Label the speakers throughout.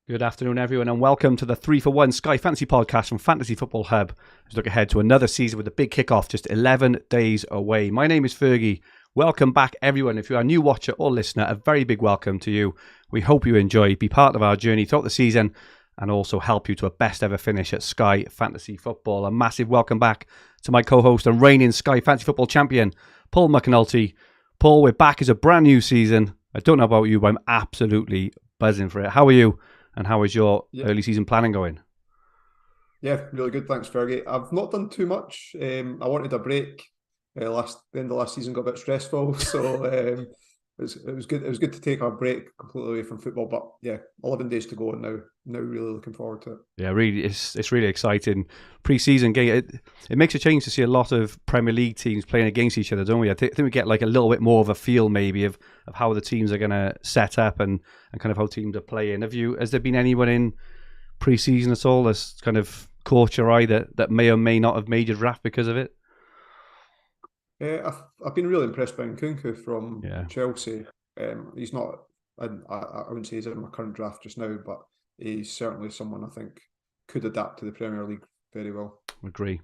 Speaker 1: Good afternoon, everyone, and welcome to the 3 for 1 Sky Fantasy podcast from Fantasy Football Hub. Let's look ahead to another season with a big kickoff just 11 days away. My name is Fergi. Welcome back, everyone. If you are a new watcher or listener, a very big welcome to you. We hope you enjoy, be part of our journey throughout the season, and also help you to a best ever finish at Sky Fantasy Football. A massive welcome back to my co-host and reigning Sky Fantasy Football champion, Paul McAnulty. Paul, we're back as a brand new season. I don't know about you, but I'm absolutely buzzing for it. How are you? And how is your early season planning going?
Speaker 2: Yeah, really good. Thanks, Fergie. I've not done too much. I wanted a break. The end of last season got a bit stressful, so it was good. It was good to take a break completely away from football. But yeah, 11 days to go, and now really looking forward to it.
Speaker 1: Yeah, really, it's really exciting. Pre-season game, it makes a change to see a lot of Premier League teams playing against each other, don't we? I think we get like a little bit more of a feel maybe of how the teams are going to set up and kind of how teams are playing. Has there been anyone in pre-season at all that's kind of caught your eye that may or may not have made your draft because of it?
Speaker 2: I've been really impressed by Nkunku from Chelsea. He's not, I wouldn't say he's in my current draft just now, but he's certainly someone I think could adapt to the Premier League very well.
Speaker 1: Agree.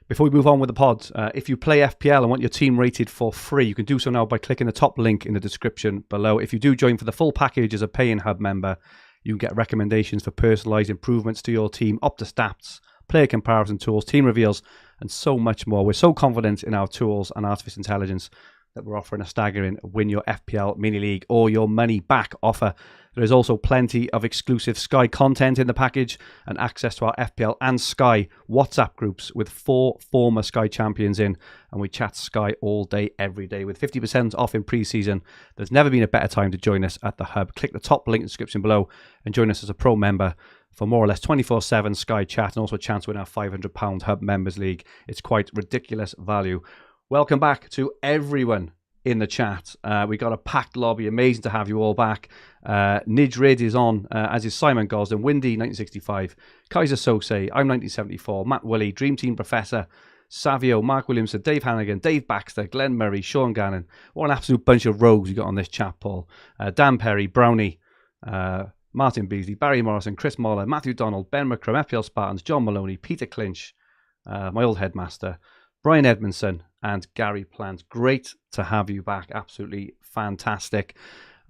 Speaker 1: Before we move on with the pod, if you play FPL and want your team rated for free, you can do so now by clicking the top link in the description below. If you do join for the full package as a paying hub member, you can get recommendations for personalised improvements to your team, up to stats, player comparison tools, team reveals, and so much more. We're so confident in our tools and artificial intelligence that we're offering a staggering Win Your FPL Mini League or Your Money Back offer. There is also plenty of exclusive Sky content in the package and access to our FPL and Sky WhatsApp groups with 4 former Sky champions in, and we chat Sky all day, every day. With 50% off in pre-season, there's never been a better time to join us at the Hub. Click the top link in the description below and join us as a pro member for more or less 24/7 Sky chat and also a chance to win our £500 Hub Members League. It's quite ridiculous value. Welcome back to everyone in the chat. We got a packed lobby. Amazing to have you all back. Nidge Rid is on, as is Simon Gosden, Windy 1965, Kaiser Sose, I'm 1974, Matt Woolley, Dream Team Professor, Savio, Mark Williamson, Dave Hannigan, Dave Baxter, Glenn Murray, Sean Gannon. What an absolute bunch of rogues you got on this chat, Paul. Dan Perry, Brownie, Martin Beasley, Barry Morrison, Chris Moller, Matthew Donald, Ben McCrum, FPL Spartans, John Maloney, Peter Clinch, my old headmaster, Brian Edmondson, and Gary Plant. Great to have you back. Absolutely fantastic.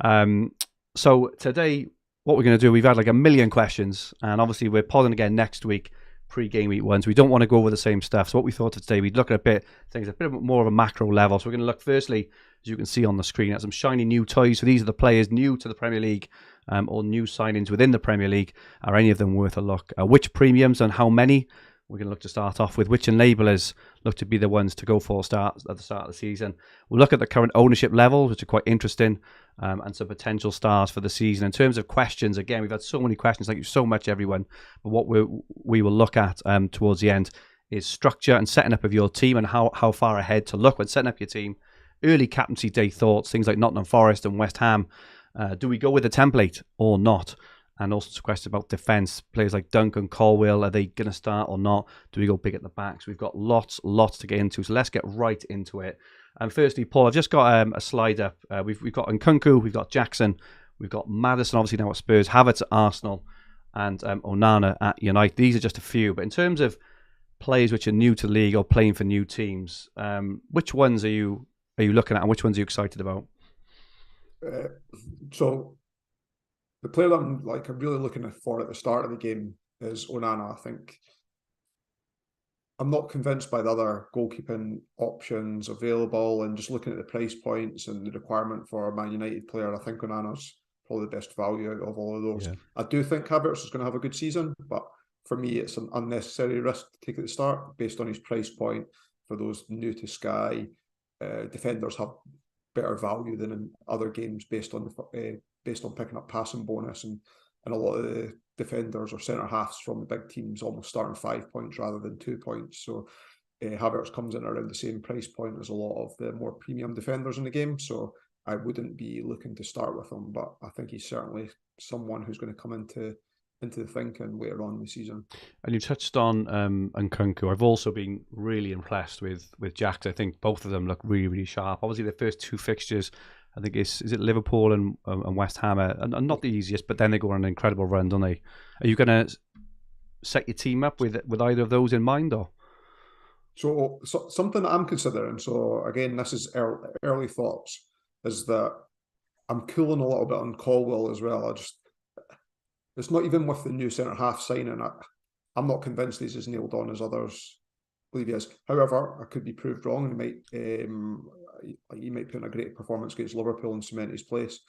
Speaker 1: So today, what we're going to do, we've had like a million questions, and obviously we're podding again next week, pre-game week 1, so we don't want to go over the same stuff. So what we thought of today, we'd look at things a bit more of a macro level. So we're going to look firstly, as you can see on the screen, at some shiny new toys. So these are the players new to the Premier League, or new signings within the Premier League. Are any of them worth a look? Which premiums and how many? We're going to look to start off with which enablers look to be the ones to go for at the start of the season. We'll look at the current ownership levels, which are quite interesting, and some potential stars for the season. In terms of questions, again, we've had so many questions. Thank you so much, everyone. But what we will look at towards the end is structure and setting up of your team and how far ahead to look when setting up your team. Early captaincy day thoughts, things like Nottingham Forest and West Ham. Do we go with the template or not? And also some questions about defence. Players like Duncan, Colwill, are they going to start or not? Do we go big at the back? So we've got lots to get into. So let's get right into it. And firstly, Paul, I've just got a slide up. We've got Nkunku, we've got Jackson, we've got Maddison, obviously now at Spurs, Havertz at Arsenal, and Onana at United. These are just a few. But in terms of players which are new to the league or playing for new teams, which ones are you looking at, and which ones are you excited about?
Speaker 2: So the player that I'm really looking for at the start of the game is Onana. I think I'm not convinced by the other goalkeeping options available, and just looking at the price points and the requirement for a Man United player, I think Onana's probably the best value out of all of those. Yeah. I do think Havertz is going to have a good season, but for me, it's an unnecessary risk to take at the start based on his price point. For those new to Sky, defenders have better value than in other games based on picking up passing bonus, and a lot of the defenders or centre halves from the big teams almost starting 5 points rather than 2 points. So Havertz comes in around the same price point as a lot of the more premium defenders in the game. So I wouldn't be looking to start with him, but I think he's certainly someone who's going to come into the thinking later on in the season.
Speaker 1: And you touched on Nkunku. I've also been really impressed with Jack. I think both of them look really, really sharp. Obviously, the first 2 fixtures I think is it Liverpool and West Ham are not the easiest, but then they go on an incredible run, don't they? Are you going to set your team up with either of those in mind, or?
Speaker 2: So something that I'm considering, so again, this is early thoughts, is that I'm cooling a little bit on Colwell as well. It's not even with the new centre-half signing. I'm not convinced he's as nailed on as others believe he is. However, I could be proved wrong, and he might put in a great performance against Liverpool and cement his place.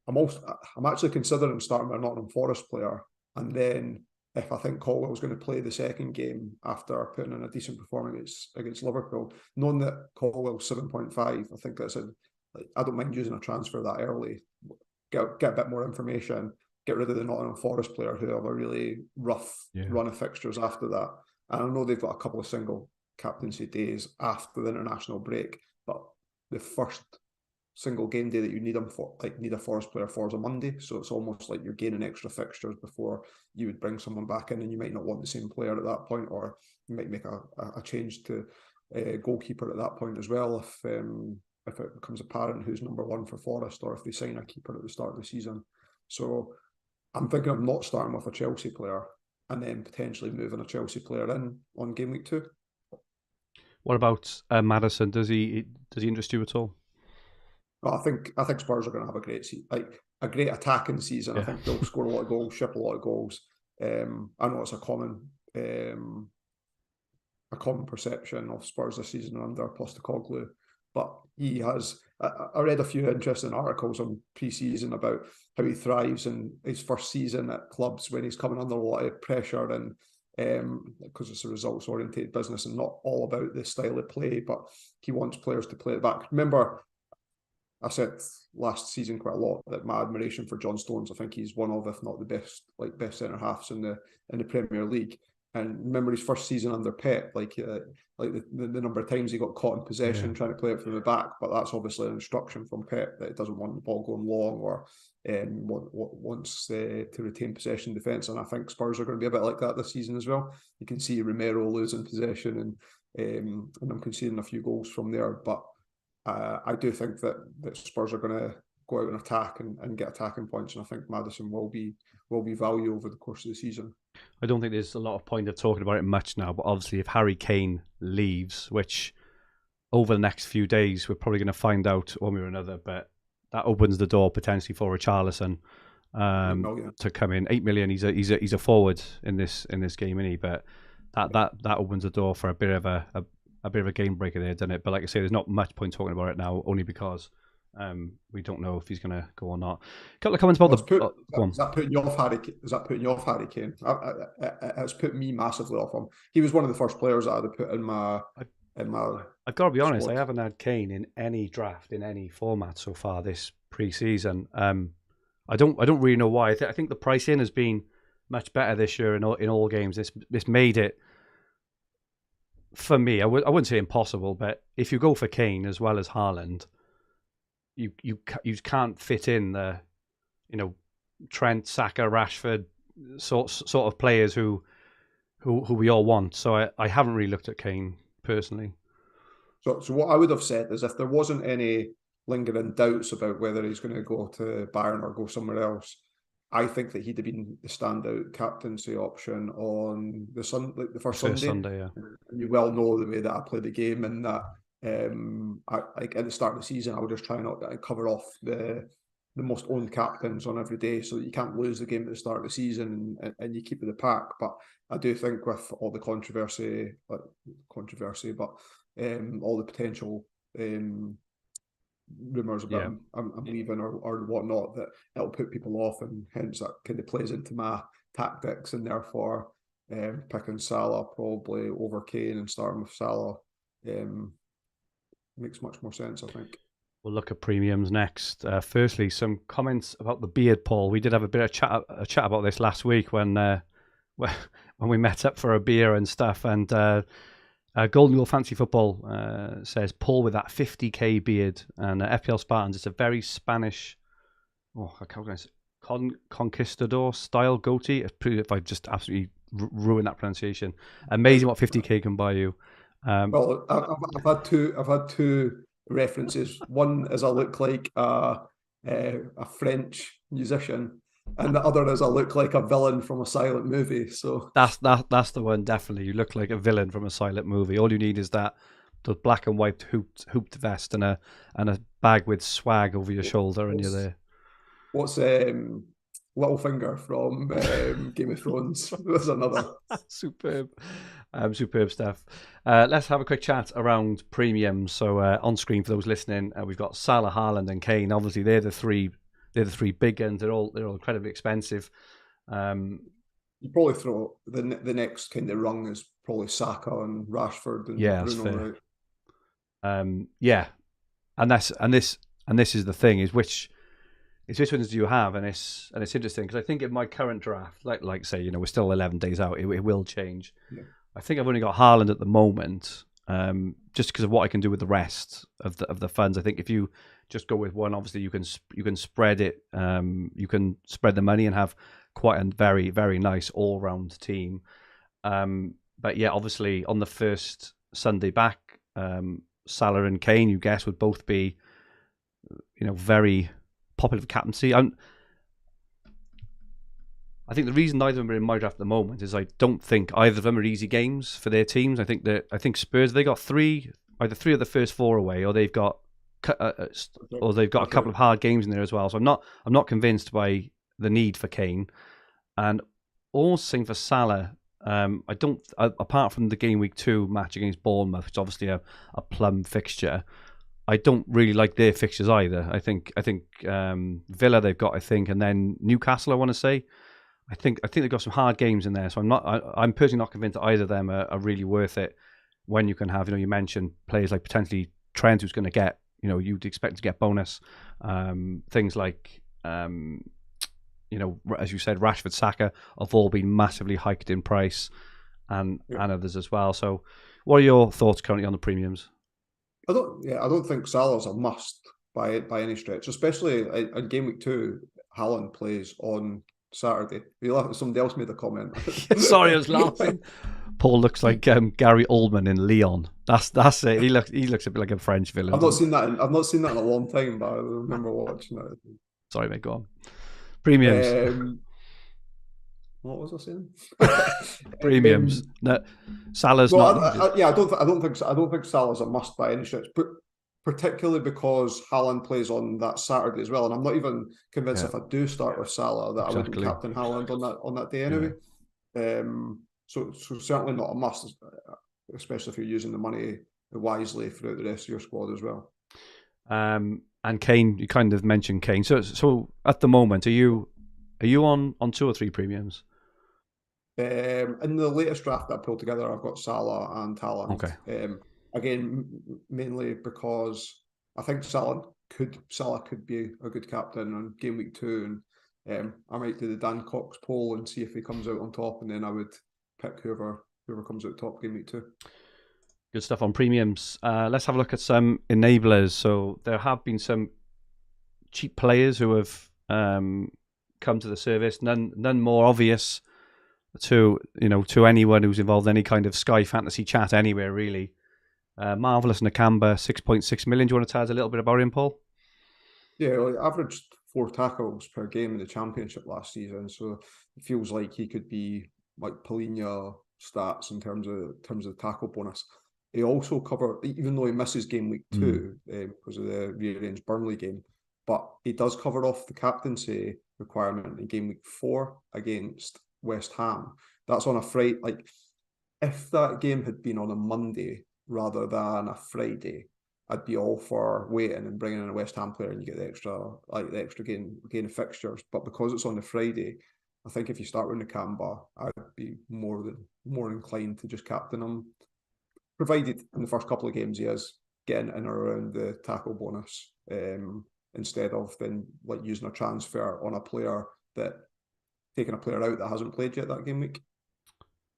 Speaker 2: I'm actually considering starting with a Nottingham Forest player, and then if I think Colwell's going to play the second game after putting in a decent performance against Liverpool, knowing that Colwell's 7.5, I think that's I don't mind using a transfer that early. Get a bit more information, get rid of the Nottingham Forest player who have a really rough run of fixtures after that. And I know they've got a couple of single captaincy days after the international break, but the first single game day that you need them for, need a Forest player for, is a Monday. So it's almost like you're gaining extra fixtures before you would bring someone back in, and you might not want the same player at that point, or you might make a change to goalkeeper at that point as well if it becomes apparent who's number one for Forest, or if they sign a keeper at the start of the season. So I'm thinking of not starting with a Chelsea player and then potentially moving a Chelsea player in on game week 2.
Speaker 1: What about Maddison? Does he interest you at all?
Speaker 2: Well, I think Spurs are going to have a great attacking season. Yeah. I think they'll score a lot of goals, ship a lot of goals. I know it's a common perception of Spurs this season under Postecoglou, but he has. I read a few interesting articles on pre-season about how he thrives in his first season at clubs when he's coming under a lot of pressure, and because it's a results-oriented business and not all about the style of play, but he wants players to play it back. Remember, I said last season quite a lot that my admiration for John Stones, I think he's one of, if not the best centre halves in the Premier League. And remember his first season under Pep, the number of times he got caught in possession trying to play it from the back. But that's obviously an instruction from Pep that he doesn't want the ball going long, or wants to retain possession defence. And I think Spurs are going to be a bit like that this season as well. You can see Romero losing possession and them conceding a few goals from there. But I do think that Spurs are going to go out and attack and get attacking points, and I think Maddison will be value over the course of the season.
Speaker 1: I don't think there's a lot of point of talking about it much now, but obviously if Harry Kane leaves, which over the next few days we're probably going to find out one way or another, but that opens the door potentially for Richarlison to come in. 8 million. He's a forward in this game, isn't he? But that opens the door for a bit of a game breaker there, doesn't it? But like I say, there's not much point talking about it now, only because we don't know if he's going to go or not. A couple of comments about
Speaker 2: Is that putting you off Harry Kane? It's put me massively off him. He was one of the first players that I'd have put in my.
Speaker 1: I've got to be honest. I haven't had Kane in any draft in any format so far this pre-season. I don't really know why. I think the pricing has been much better this year in all games. This made it, for me, I wouldn't say impossible, but if you go for Kane as well as Haaland, you can't fit in the, Trent, Saka, Rashford sort of players who we all want. So I haven't really looked at Kane personally.
Speaker 2: So what I would have said is, if there wasn't any lingering doubts about whether he's going to go to Bayern or go somewhere else, I think that he'd have been the standout captaincy option on the first Sunday.
Speaker 1: Yeah.
Speaker 2: And you well know the way that I play the game, and that at the start of the season, I would just try not to cover off the most owned captains on every day, so that you can't lose the game at the start of the season and you keep with the pack. But I do think with all the controversy, but all the potential rumours about I'm leaving or whatnot, that it'll put people off, and hence that kind of plays into my tactics, and therefore picking Salah probably over Kane and starting with Salah makes much more sense, I think.
Speaker 1: We'll look at premiums next. Firstly, some comments about the beard, Paul. We did have a bit of chat about this last week when we met up for a beer and stuff. And Golden Rule Fantasy Football says Paul with that 50k beard, and FPL Spartans. It's a very Spanish, conquistador style goatee. If I just absolutely ruined that pronunciation. Amazing what 50k can buy you.
Speaker 2: Well, I've had two references. One is I look like a French musician, and the other is I look like a villain from a silent movie. So
Speaker 1: that's the one, definitely. You look like a villain from a silent movie. All you need is the black and white hooped vest and a bag with swag over your shoulder, and you're there.
Speaker 2: What's Littlefinger from Game of Thrones? There's another.
Speaker 1: Superb. Superb stuff. Let's have a quick chat around premiums. So on screen for those listening, we've got Salah, Haaland, and Kane. Obviously, they're the three big guns. They're all incredibly expensive.
Speaker 2: You probably throw the next kind of rung is probably Saka and Rashford and Bruno. Right?
Speaker 1: Yeah, and this is the thing, is which ones do you have, and it's interesting because I think in my current draft, like say, we're still 11 days out, it will change. Yeah. I think I've only got Haaland at the moment, just because of what I can do with the rest of the funds. I think if you just go with one, obviously you can spread it, you can spread the money and have quite a very, very nice all round team. But yeah, obviously on the first Sunday back, Salah and Kane, you guess, would both be, very popular for captaincy. I think the reason neither of them are in my draft at the moment is I don't think either of them are easy games for their teams. I think Spurs, they got either three of the first four away, or they've got a couple of hard games in there as well. So I'm not convinced by the need for Kane, and also for Salah. I don't, apart from the game week 2 match against Bournemouth, which is obviously a plum fixture. I don't really like their fixtures either. I think Villa they've got, and then Newcastle, I want to say. I think they've got some hard games in there, so I'm personally not convinced that either of them are really worth it. When you can have, you mentioned players like potentially Trent, who's going to get, you'd expect to get bonus. Things like, as you said, Rashford, Saka have all been massively hiked in price, and others as well. So, what are your thoughts currently on the premiums?
Speaker 2: I don't think Salah's a must by any stretch, especially in game week 2. Haaland plays on Saturday. Somebody else made a comment.
Speaker 1: Sorry, I was laughing. Paul looks like Gary Oldman in Leon. That's it. He looks a bit like a French villain.
Speaker 2: I've not seen that in a long time, but I remember watching it.
Speaker 1: Sorry, mate. Go on. Premiums.
Speaker 2: What was I saying?
Speaker 1: Premiums. No, Salah's not.
Speaker 2: I don't think Salah's a must by any stretch, but particularly because Haaland plays on that Saturday as well, and I'm not even convinced if I do start with Salah that I wouldn't captain Haaland on that day anyway. Yeah. So certainly not a must, especially if you're using the money wisely throughout the rest of your squad as well.
Speaker 1: And Kane, you kind of mentioned Kane. So at the moment, are you on 2 or 3 premiums?
Speaker 2: In the latest draft that I pulled together, I've got Salah and Haaland.
Speaker 1: Okay.
Speaker 2: Again, mainly because I think Salah could be a good captain on game week 2, and I might do the Dan Cox poll and see if he comes out on top, and then I would pick whoever comes out top game week 2.
Speaker 1: Good stuff on premiums. Let's have a look at some enablers. So there have been some cheap players who have come to the service. None more obvious to anyone who's involved in any kind of Sky Fantasy chat anywhere, really. Marvellous Nakamba, 6.6 million. Do you want to tell us a little bit about him, Paul?
Speaker 2: Yeah, well, he averaged 4 tackles per game in the Championship last season, so it feels like he could be like Polina stats in terms of tackle bonus. He also covered, even though he misses game week 2 because of the rearranged Burnley game, but he does cover off the captaincy requirement in game week 4 against West Ham. That's on a Friday. Like, if that game had been on a Monday rather than a Friday, I'd be all for waiting and bringing in a West Ham player and you get the extra gain of fixtures. But because it's on the Friday, I think if you start with Nakamba, I'd be more inclined to just captain him, provided in the first couple of games he is getting in or around the tackle bonus, instead of then like using a transfer on a player taking a player out that hasn't played yet that game week.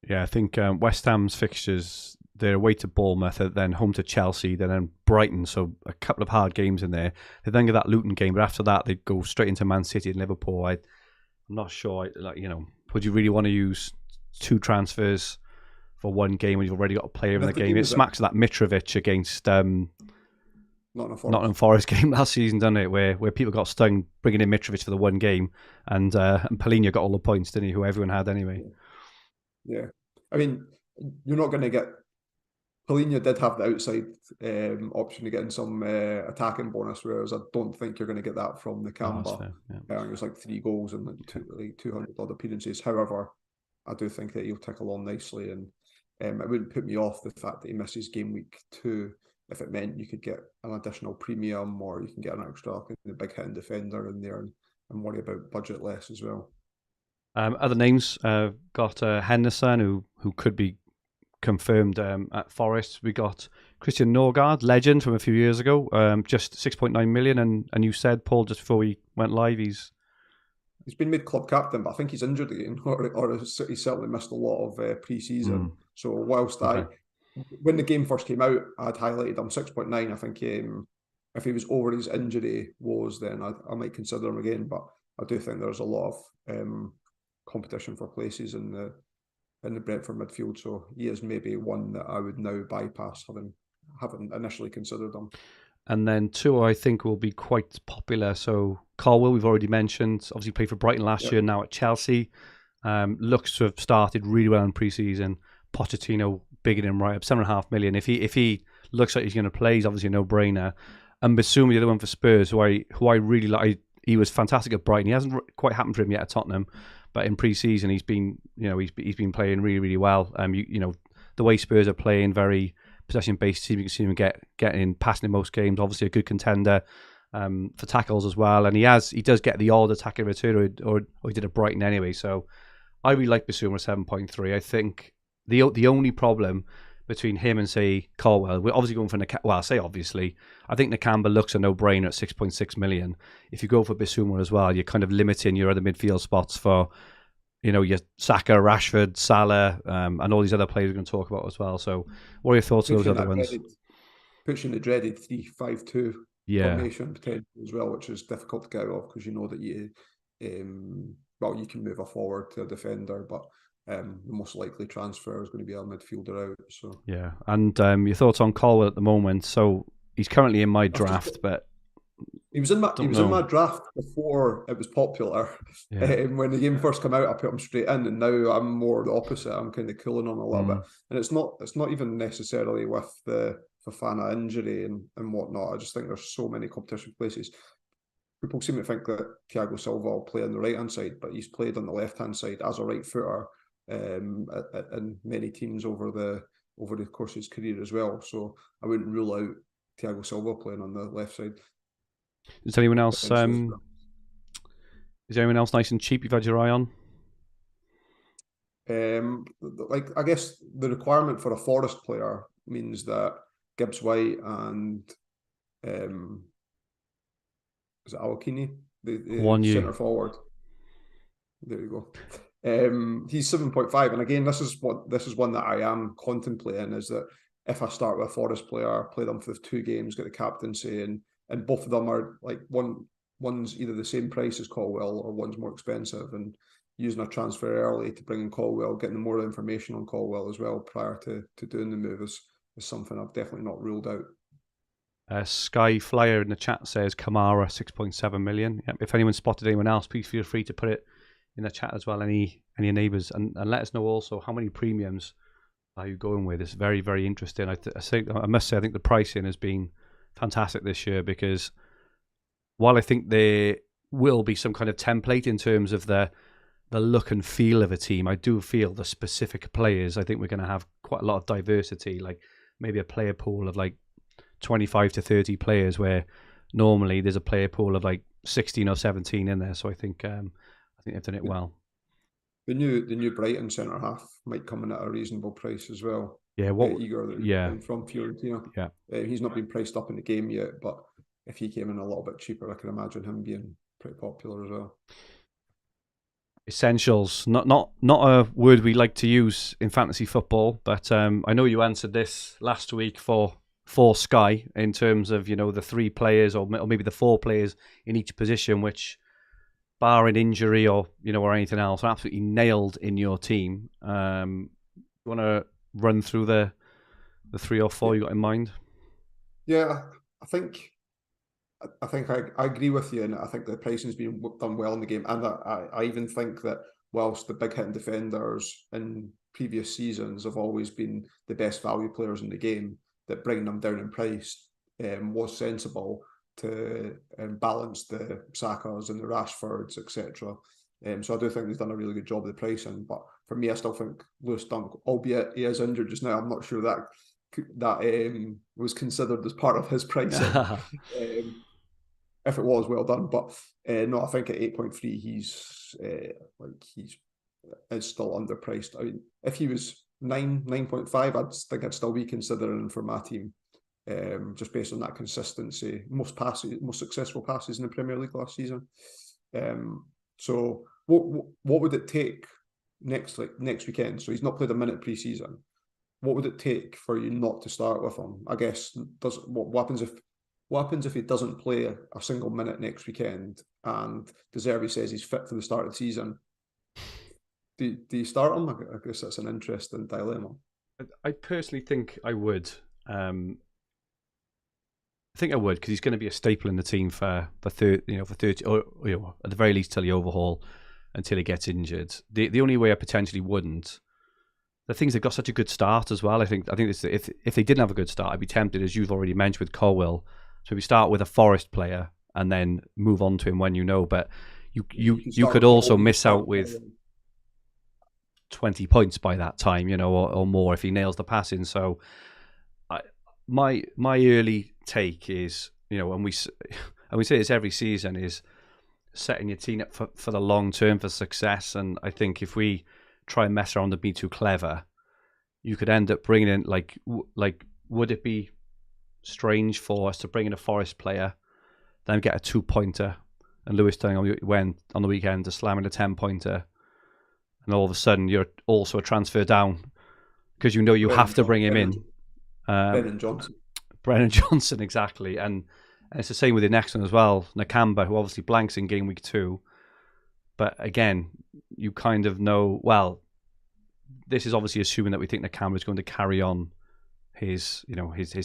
Speaker 1: Yeah, I think West Ham's fixtures, they're away to Bournemouth, then home to Chelsea, then Brighton, so a couple of hard games in there. They then get that Luton game, but after that they go straight into Man City and Liverpool. I'm not sure, would you really want to use 2 transfers for one game when you've already got a player in the game? It smacks of that Mitrovic against
Speaker 2: Nottingham
Speaker 1: Forest game last season, didn't it? Where people got stung bringing in Mitrovic for the one game, and Polina got all the points, didn't he? Who everyone had anyway.
Speaker 2: Yeah. I mean, you're not going to get. Polina did have the outside option to get in some attacking bonus, whereas I don't think you're going to get that from the Nakamba. It was like 3 goals and like 200 odd appearances. However, I do think that he'll tick along nicely, and it wouldn't put me off the fact that he misses game week 2 if it meant you could get an additional premium, or you can get an extra big hitting defender in there and worry about budget less as well.
Speaker 1: Other names got Henderson, who could be confirmed at Forest. We got Christian Norgard, legend from a few years ago, just 6.9 million. And you said, Paul, just before we went live, he's
Speaker 2: been made club captain, but I think he's injured again, or he certainly missed a lot of pre-season. So whilst when the game first came out, I'd highlighted him 6.9. I think if he was over his injury woes, then I might consider him again. But I do think there's a lot of competition for places in the Brentford midfield, so he is maybe one that I would now bypass, having initially considered him.
Speaker 1: And then 2 I think will be quite popular. So Colwill, we've already mentioned, obviously played for Brighton last year, now at Chelsea. Looks to have started really well in pre-season. Pochettino bigging him right up, 7.5 million. If he looks like he's going to play, he's obviously a no-brainer. And Basuma, the other one for Spurs, who I really like. He was fantastic at Brighton. He hasn't quite happened for him yet at Tottenham, but in pre-season he's been been playing really, really well. The way Spurs are playing, very possession-based team. You can see him getting passing in most games. Obviously a good contender for tackles as well, and he does get the odd attacking return, or he did at Brighton anyway. So I really like Basuma at 7.3. I think the only problem between him and, say, Colwill, we're obviously going for obviously. I think Nakamba looks a no-brainer at 6.6 million. If you go for Basuma as well, you're kind of limiting your other midfield spots for, your Saka, Rashford, Salah, and all these other players we're going to talk about as well. So what are your thoughts on those other ones?
Speaker 2: Pushing the dreaded 3-5-2 formation potential as well, which is difficult to get out of, because you know that you can move a forward to a defender, but the most likely transfer is going to be a midfielder out. So
Speaker 1: yeah, and your thoughts on Colwill at the moment? So he's currently in my draft, but
Speaker 2: he was in my draft before it was popular.
Speaker 1: Yeah.
Speaker 2: When the game first came out, I put him straight in, and now I'm more the opposite. I'm kind of cooling on a little bit, and it's not even necessarily with the Fofana injury and whatnot. I just think there's so many competition places. People seem to think that Thiago Silva will play on the right hand side, but he's played on the left hand side as a right footer in many teams over the course of his career as well. So I wouldn't rule out Thiago Silva playing on the left side.
Speaker 1: Is anyone else? Is there anyone else nice and cheap you've had your eye on?
Speaker 2: I guess the requirement for a Forest player means that Gibbs White and is it Awakini, the centre forward? There you go. He's 7.5, and again, this is one that I am contemplating, is that if I start with a Forest player, play them for 2 games, get the captaincy, and both of them are like one's either the same price as Colwill or one's more expensive, and using a transfer early to bring in Colwill, getting more information on Colwill as well prior to doing the move is something I've definitely not ruled out.
Speaker 1: Sky Flyer in the chat says Kamara 6.7 million. Yep. If anyone spotted anyone else, please feel free to put it in the chat as well. Any neighbours, and let us know also how many premiums are you going with. It's very, very interesting. I must say I think the pricing has been fantastic this year, because while I think there will be some kind of template in terms of the look and feel of a team, I do feel the specific players, I think we're going to have quite a lot of diversity, like maybe a player pool of like 25 to 30 players, where normally there's a player pool of like 16 or 17 in there. So I think they've done it well.
Speaker 2: The new Brighton centre half might come in at a reasonable price as well.
Speaker 1: Yeah,
Speaker 2: from Fiorentina.
Speaker 1: Yeah,
Speaker 2: he's not been priced up in the game yet, but if he came in a little bit cheaper, I can imagine him being pretty popular as well.
Speaker 1: Essentials, not a word we like to use in fantasy football, but I know you answered this last week for Sky in terms of the 3 players or maybe the 4 players in each position, which, barring injury or anything else, are absolutely nailed in your team. You want to run through the 3 or 4 you got in mind?
Speaker 2: Yeah, I think I think I agree with you, and I think the pricing's been done well in the game. And I even think that whilst the big hitting defenders in previous seasons have always been the best value players in the game, that bringing them down in price was sensible to balance the Sakas and the Rashfords, etc. So I do think he's done a really good job of the pricing. But for me, I still think Lewis Dunk, albeit he is injured just now, I'm not sure that was considered as part of his pricing. If it was, well done. But no, I think at 8.3 he's is still underpriced. I mean, if he was 9.5, I think I'd still be considering him for my team. Just based on that consistency, most successful passes in the Premier League last season. So what would it take next weekend? So he's not played a minute pre-season. What would it take for you not to start with him? I guess what happens if he doesn't play a single minute next weekend and De Zerbi says he's fit for the start of the season? Do you start him? I guess that's an interesting dilemma.
Speaker 1: I personally think I would. I think I would, because he's going to be a staple in the team for 30, or at the very least till he overhaul, until he gets injured. The only way I potentially wouldn't. The things they've got such a good start as well. I think this, if they didn't have a good start, I'd be tempted, as you've already mentioned, with Colwill. So we start with a Forest player and then move on to him when you know. But you could also miss out with 20 points by that time, or more if he nails the passing. So my early take is, and we say this every season, is setting your team up for the long term for success. And I think if we try and mess around and be too clever, you could end up bringing in like would it be strange for us to bring in a Forest player, then get a 2-pointer, and Lewis Dunk went on the weekend to slam in a 10-pointer, and all of a sudden you're also a transfer down because you have to bring him in. Brennan Johnson, exactly. And it's the same with the next one as well, Nakamba, who obviously blanks in game week 2. But again, you kind of know, well, this is obviously assuming that we think Nakamba is going to carry on his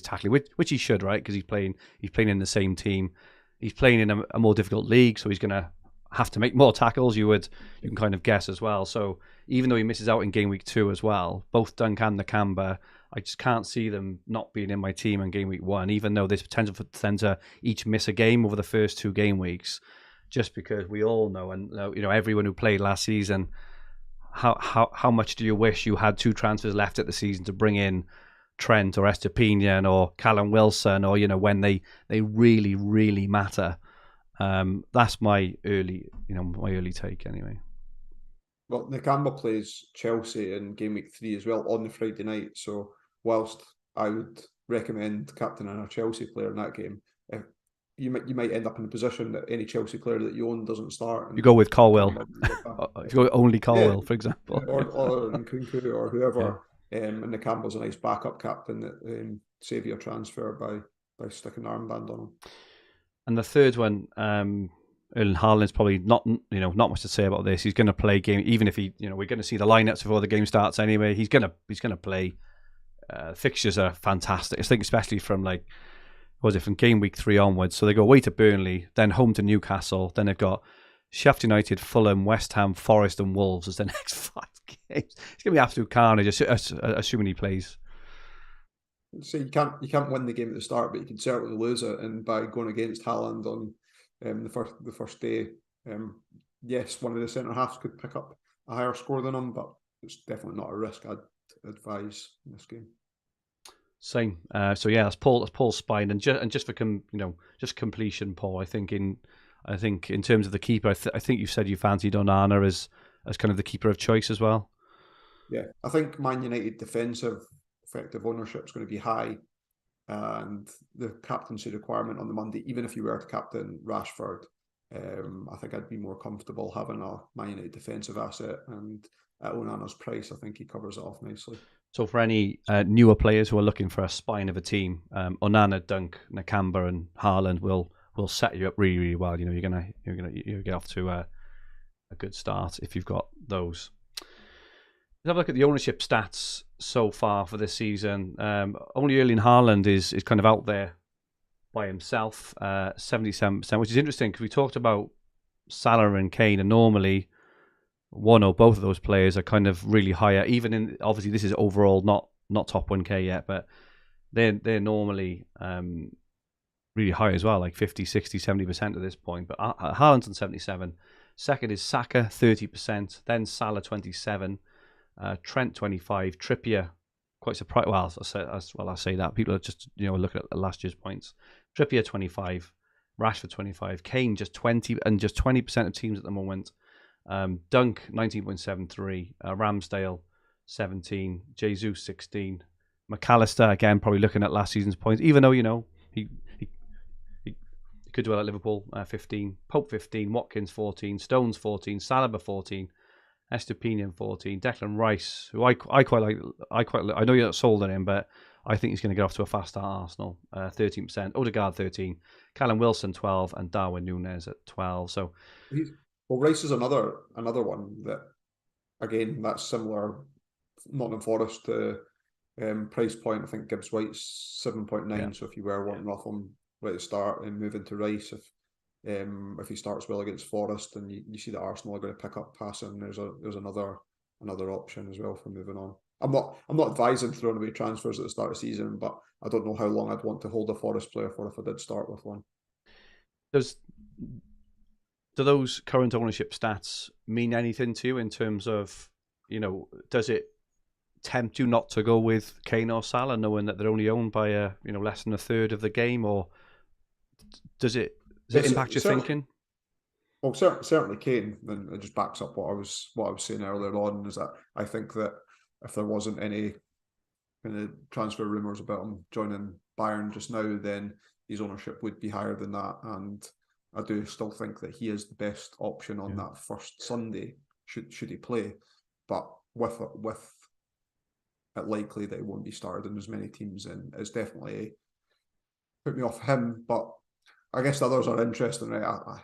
Speaker 1: tackling, which he should, right? Because he's playing in the same team. He's playing in a more difficult league, so he's going to have to make more tackles. You can kind of guess as well. So even though he misses out in game week 2 as well, both Dunk and Nakamba, I just can't see them not being in my team in game week 1, even though there's potential for them to each miss a game over the first 2 game weeks, just because we all know, and everyone who played last season, how much do you wish you had 2 transfers left at the season to bring in Trent or Estepinian or Callum Wilson, or when they really, really matter. That's my early take anyway.
Speaker 2: Well, Nakamba plays Chelsea in game week 3 as well on the Friday night. So whilst I would recommend captaining a Chelsea player in that game, you might end up in a position that any Chelsea player that you own doesn't start.
Speaker 1: You go with Colwill. If you go only Colwill, for example,
Speaker 2: or Nkunku or whoever. And Nakamba's a nice backup captain that save your transfer by sticking an armband on him.
Speaker 1: And the third one, Erling Haaland's probably not much to say about this. He's going to play game, even if we're going to see the lineups before the game starts anyway. He's going to play. Fixtures are fantastic. I think especially from from game week 3 onwards. So they go away to Burnley, then home to Newcastle, then they've got Sheffield United, Fulham, West Ham, Forest, and Wolves as the next 5 games. It's going to be absolute carnage, assuming he plays.
Speaker 2: So you can't win the game at the start, but you can certainly lose it. And by going against Haaland on the first day, yes, one of the centre halves could pick up a higher score than him, but it's definitely not a risk I'd advise in this game.
Speaker 1: Same. So yeah, that's Paul's spine, and just for just completion, Paul. I think in terms of the keeper, I think you said you fancied Onana as kind of the keeper of choice as well.
Speaker 2: Yeah, I think Man United defensive effective ownership is going to be high, and the captaincy requirement on the Monday, even if you were to captain Rashford, I think I'd be more comfortable having a Man United defensive asset, and at Onana's price, I think he covers it off nicely.
Speaker 1: So for any newer players who are looking for a spine of a team, Onana, Dunk, Nakamba, and Haaland will set you up really, really well. You're gonna get off to a good start if you've got those. Let's have a look at the ownership stats so far for this season. Only Erling Haaland is kind of out there by himself, 77%, which is interesting because we talked about Salah and Kane, and normally one or both of those players are kind of really higher. Even in, obviously this is overall not top 1K yet, but they're normally really high as well, like 50, 60, 70% at this point. But Haaland's on 77. Second is Saka, 30%. Then Salah, 27. Trent, 25. Trippier, quite surprised. Well, I say that. People are just, looking at last year's points. Trippier, 25. Rashford, 25. Kane, just 20. And just 20% of teams at the moment. Dunk, 19.73. Ramsdale, 17. Jesus, 16. McAllister, again, probably looking at last season's points, even though, he could do well at Liverpool, 15. Pope, 15. Watkins, 14. Stones, 14. Saliba, 14. Estupinian, 14. Declan Rice, who I quite like. I know you're not sold on him, but I think he's going to get off to a fast start at Arsenal. 13%. Odegaard, 13. Callum Wilson, 12. And Darwin Núñez at 12. So,
Speaker 2: Rice is another one that, again, that's similar. Nottingham Forest to price point. I think Gibbs White's 7.9. Yeah. So if you were wanting off him right at the start and move into Rice, if he starts well against Forest, and you see that Arsenal are going to pick up passing, there's another option as well for moving on. I'm not advising throwing away transfers at the start of the season, but I don't know how long I'd want to hold a Forest player for if I did start with one.
Speaker 1: Do those current ownership stats mean anything to you in terms of, does it tempt you not to go with Kane or Salah, knowing that they're only owned by less than a third of the game, or does it impact your thinking?
Speaker 2: Well, certainly Kane, and it just backs up what I was saying earlier on, is that I think that if there wasn't any kind of transfer rumours about him joining Bayern just now, then his ownership would be higher than that, and I do still think that he is the best option on that first Sunday, should he play, but with it likely that he won't be started in as many teams, and it's definitely put me off him. But I guess the others are interesting, right?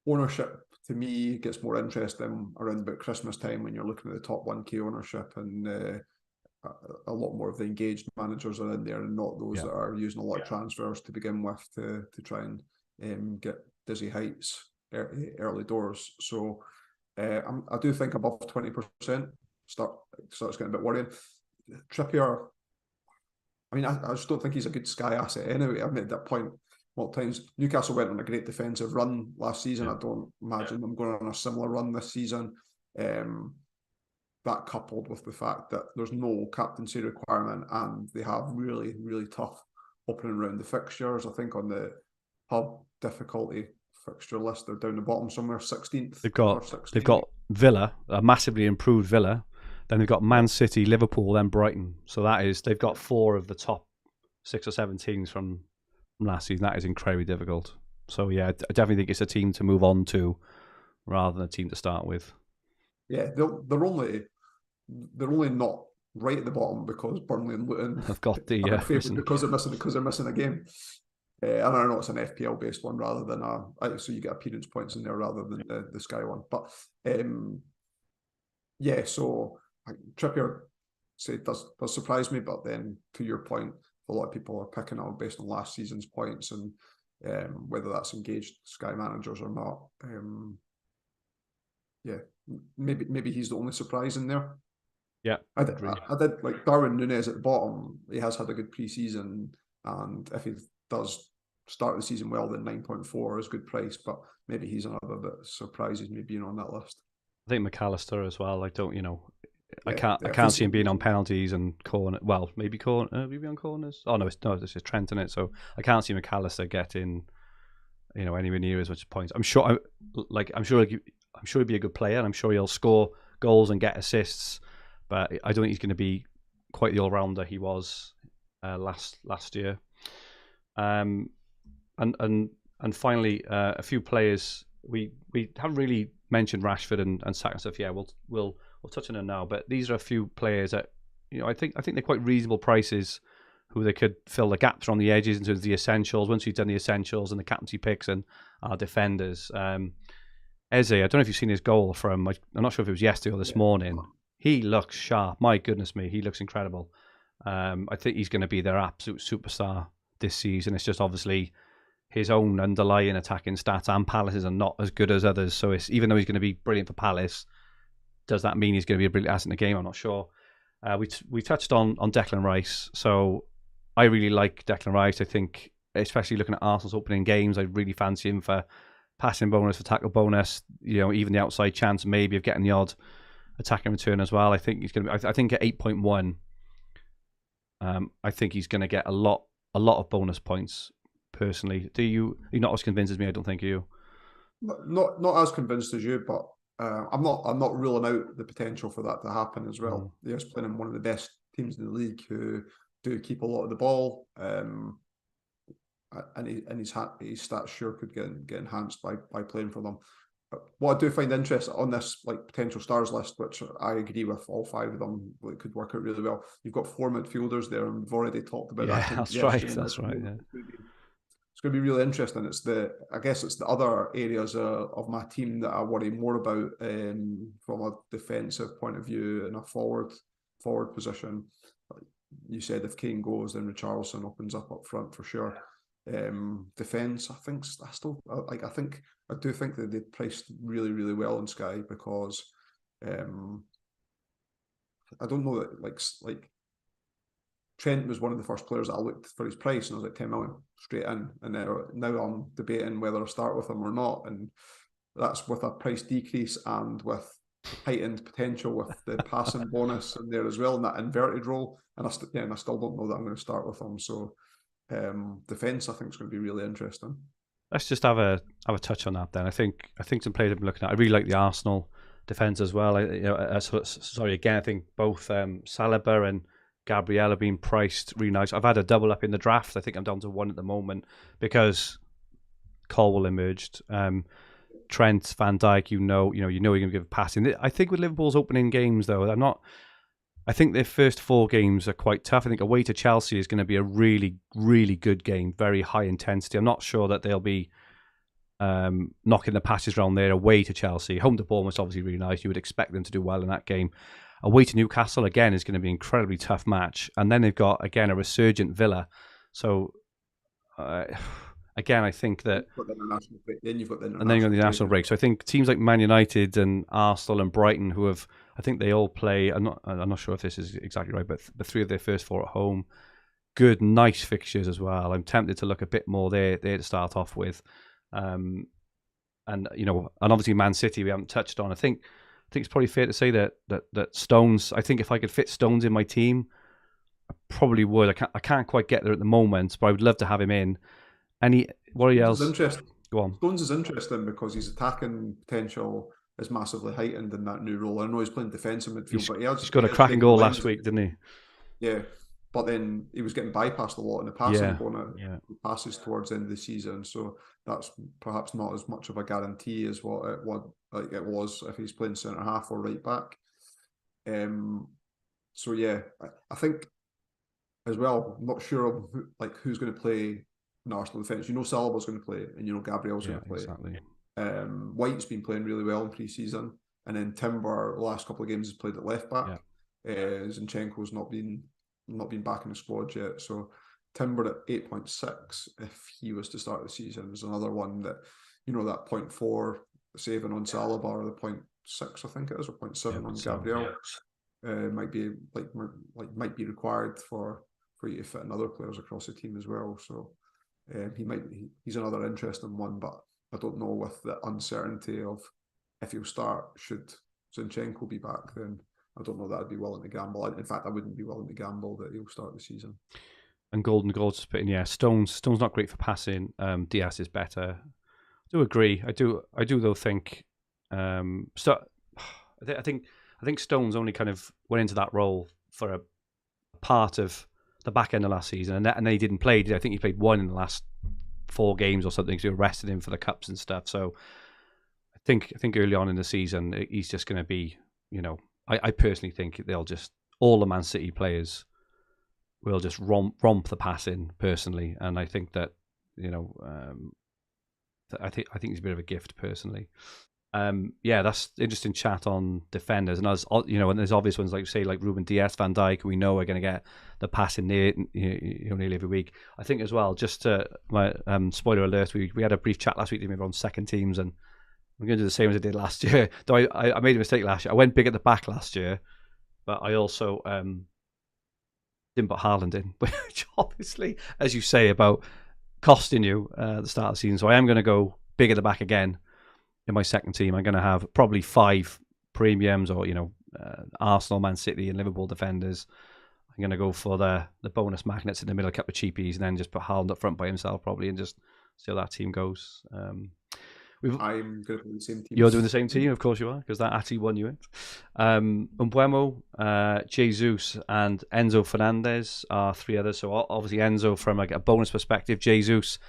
Speaker 2: Ownership to me gets more interesting around about Christmas time when you're looking at the top 1K ownership, and a lot more of the engaged managers are in there, and not those that are using a lot of transfers to begin with to try and get dizzy heights early doors. So I do think above 20% starts getting a bit worrying. Trippier, I mean, I just don't think he's a good Sky asset anyway. I've made that point multiple times. Newcastle went on a great defensive run last season. I don't imagine them going on a similar run this season. That coupled with the fact that there's no captaincy requirement, and they have really, really tough opening round the fixtures. I think on the pub difficulty fixture list, they're down the bottom somewhere, 16th.
Speaker 1: They've got Villa, a massively improved Villa. Then they've got Man City, Liverpool, then Brighton. So they've got 4 of the top 6 or 7 teams from last season. That is incredibly difficult. So yeah, I definitely think it's a team to move on to rather than a team to start with.
Speaker 2: Yeah, they're only not right at the bottom because Burnley and Luton
Speaker 1: have got the
Speaker 2: because they're missing a game. And I know it's an FPL based one rather than so you get appearance points in there rather than the Sky one. But so Trippier does surprise me, but then to your point, a lot of people are picking up based on last season's points, and whether that's engaged Sky managers or not. Maybe he's the only surprise in there.
Speaker 1: Yeah,
Speaker 2: I did like Darwin Núñez at the bottom. He has had a good pre-season, and if he does start the season well, then 9.4 is good price. But maybe he's another that surprises me being on that list.
Speaker 1: I think McAllister as well. I can't see him being on penalties and corner. Well, maybe on corners. Oh no, it's just Trent in it. So I can't see McAllister getting, anywhere near as much points. I'm sure he'd be a good player, and I'm sure he'll score goals and get assists. But I don't think he's going to be quite the all rounder he was last year. And finally, a few players we haven't really mentioned Rashford and Saka and stuff. Yeah, we'll touch on them now. But these are a few players that I think they're quite reasonable prices, who they could fill the gaps on the edges in terms of the essentials. Once you've done the essentials and the captaincy picks and our defenders, Eze, I don't know if you've seen his goal from. I'm not sure if it was yesterday or this morning. He looks sharp. My goodness me, he looks incredible. I think he's going to be their absolute superstar this season. It's just obviously his own underlying attacking stats and Palace's are not as good as others. So it's, even though he's going to be brilliant for Palace, does that mean he's going to be a brilliant asset in the game? I'm not sure. We touched on Declan Rice. So I really like Declan Rice. I think, especially looking at Arsenal's opening games, I really fancy him for passing bonus, for tackle bonus, even the outside chance maybe of getting the odd attacking return as well. I think he's going to be, I think at 8.1, I think he's going to get a lot of bonus points personally. You're not as convinced as me, I don't think, are you?
Speaker 2: Not as convinced as you, but I'm not ruling out the potential for that to happen as well. He's playing in one of the best teams in the league who do keep a lot of the ball, and his stats sure could get enhanced by playing for them. What I do find interesting on this potential stars list, which I agree with, all 5 of them could work out really well. You've got 4 midfielders there, and we've already talked about that.
Speaker 1: That's right. That's right. Yeah.
Speaker 2: It's going to be really interesting. I guess it's the other areas of my team that I worry more about from a defensive point of view in a forward position. You said if Kane goes, then Richarlison opens up front for sure. Defense, I do think that they priced really, really well in Sky, because I don't know that like Trent was one of the first players that I looked for his price, and I was like 10 million straight in, and now I'm debating whether I start with him or not, and that's with a price decrease and with heightened potential with the passing bonus in there as well, in that inverted role, and I still don't know that I'm going to start with him. So defense, I think, is going to be really interesting.
Speaker 1: Let's just have a touch on that then. I think some players I've been looking at. I really like the Arsenal defense as well. I think both Saliba and Gabriel have been priced really nice. I've had a double up in the draft. I think I'm down to 1 at the moment because Colwill emerged. Trent, Van Dijk, you're going to give a passing. I think with Liverpool's opening games though, I think their first 4 games are quite tough. I think away to Chelsea is going to be a really, really good game, very high intensity. I'm not sure that they'll be knocking the passes around there away to Chelsea. Home to Bournemouth is obviously really nice. You would expect them to do well in that game. Away to Newcastle, again, is going to be an incredibly tough match. And then they've got, again, a resurgent Villa. So, again, I think that...
Speaker 2: Then you've got the
Speaker 1: international break. So I think teams like Man United and Arsenal and Brighton, who have... I think they all play... I'm not sure if this is exactly right, but the 3 of their first 4 at home. Good, nice fixtures as well. I'm tempted to look a bit more there to start off with. And obviously Man City we haven't touched on. I think it's probably fair to say that Stones, I think if I could fit Stones in my team, I probably would. I can't quite get there at the moment, but I would love to have him in. What else?
Speaker 2: Interesting.
Speaker 1: Go on.
Speaker 2: Stones is interesting because his attacking potential is massively heightened in that new role. I know he's playing defensive midfield, but
Speaker 1: he's got a cracking goal last week, didn't he?
Speaker 2: Yeah, but then he was getting bypassed a lot in the passing passes towards the end of the season, so that's perhaps not as much of a guarantee as what it was if he's playing centre half or right back. So yeah, I think as well, I'm not sure of who's going to play in Arsenal defence. Saliba's going to play, and Gabriel's going to play.
Speaker 1: Exactly.
Speaker 2: White's been playing really well in pre-season, and then Timber the last couple of games has played at left back. Zinchenko's not been back in the squad yet, so Timber at 8.6 if he was to start the season is another one that that 0.4 saving on Saliba, or the 0.6 I think it is, or 0.7 on Gabriel might be required for you to fit in other players across the team as well. So he's another interesting one, but I don't know, with the uncertainty of if he'll start, should Zinchenko be back, then I don't know that I'd be willing to gamble. In fact, I wouldn't be willing to gamble that he'll start the season.
Speaker 1: And Golden Goals put in, Stone's not great for passing. Diaz is better. I do agree. I do though think I think Stone's only kind of went into that role for a part of the back end of last season, and then he didn't play. I think he played 1 in the last 4 games or something, so arrested him for the cups and stuff. So I think early on in the season he's just going to be, I personally think all the Man City players will just romp the passing personally, and I think that I think he's a bit of a gift personally. Yeah, that's interesting chat on defenders, and as you know, and there's obvious ones like say like Ruben Dias, Van Dijk, we know are going to get the passing nearly every week. I think as well, just to my spoiler alert, we had a brief chat last week maybe on second teams, and I'm going to do the same as I did last year. Though I made a mistake last year. I went big at the back last year, but I also didn't put Haaland in, which obviously, as you say, about costing you at the start of the season. So I am going to go big at the back again. In my second team, I'm going to have probably 5 premiums or, Arsenal, Man City and Liverpool defenders. I'm going to go for the bonus magnets in the middle, a couple of cheapies, and then just put Haaland up front by himself probably and just see how that team goes.
Speaker 2: I'm going to do the same team.
Speaker 1: You're doing the same team? Of course you are, because that actually won you it. Mbeumo, Jesus and Enzo Fernandez are 3 others. So obviously Enzo from a bonus perspective, Jesus...